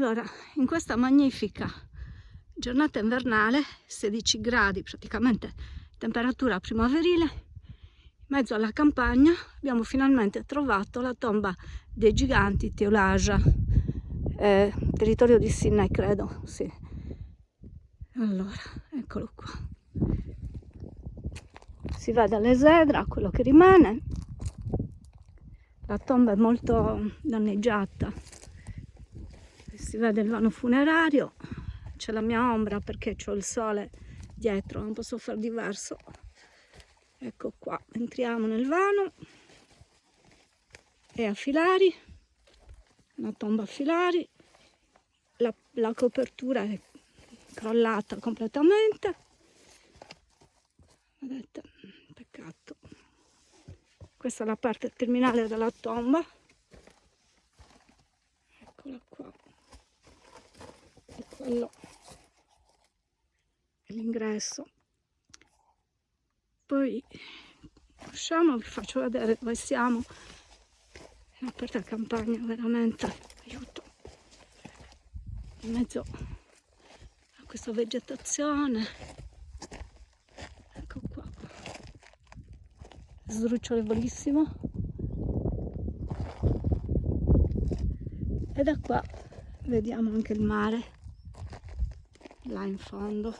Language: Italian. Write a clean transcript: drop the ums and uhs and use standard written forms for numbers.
Allora, in questa magnifica giornata invernale, 16 gradi praticamente, temperatura primaverile, in mezzo alla campagna abbiamo finalmente trovato la tomba dei giganti Teulaja, territorio di Sydney credo, sì. Allora, eccolo qua. Si vede l'esedra, quello che rimane. La tomba è molto danneggiata. Si vede il vano funerario. C'è la mia ombra perché c'ho il sole dietro, non posso far diverso. Ecco qua, entriamo nel vano. È a filari, una tomba a filari. La copertura è crollata completamente. Vedete, peccato. Questa è la parte terminale della tomba. Eccola qua. E quello è l'ingresso. Poi usciamo, vi faccio vedere dove siamo. È un'aperta campagna, veramente, aiuto. In mezzo a questa vegetazione. Ecco qua. Sdrucciolevolissimo. E da qua vediamo anche il mare, là in fondo.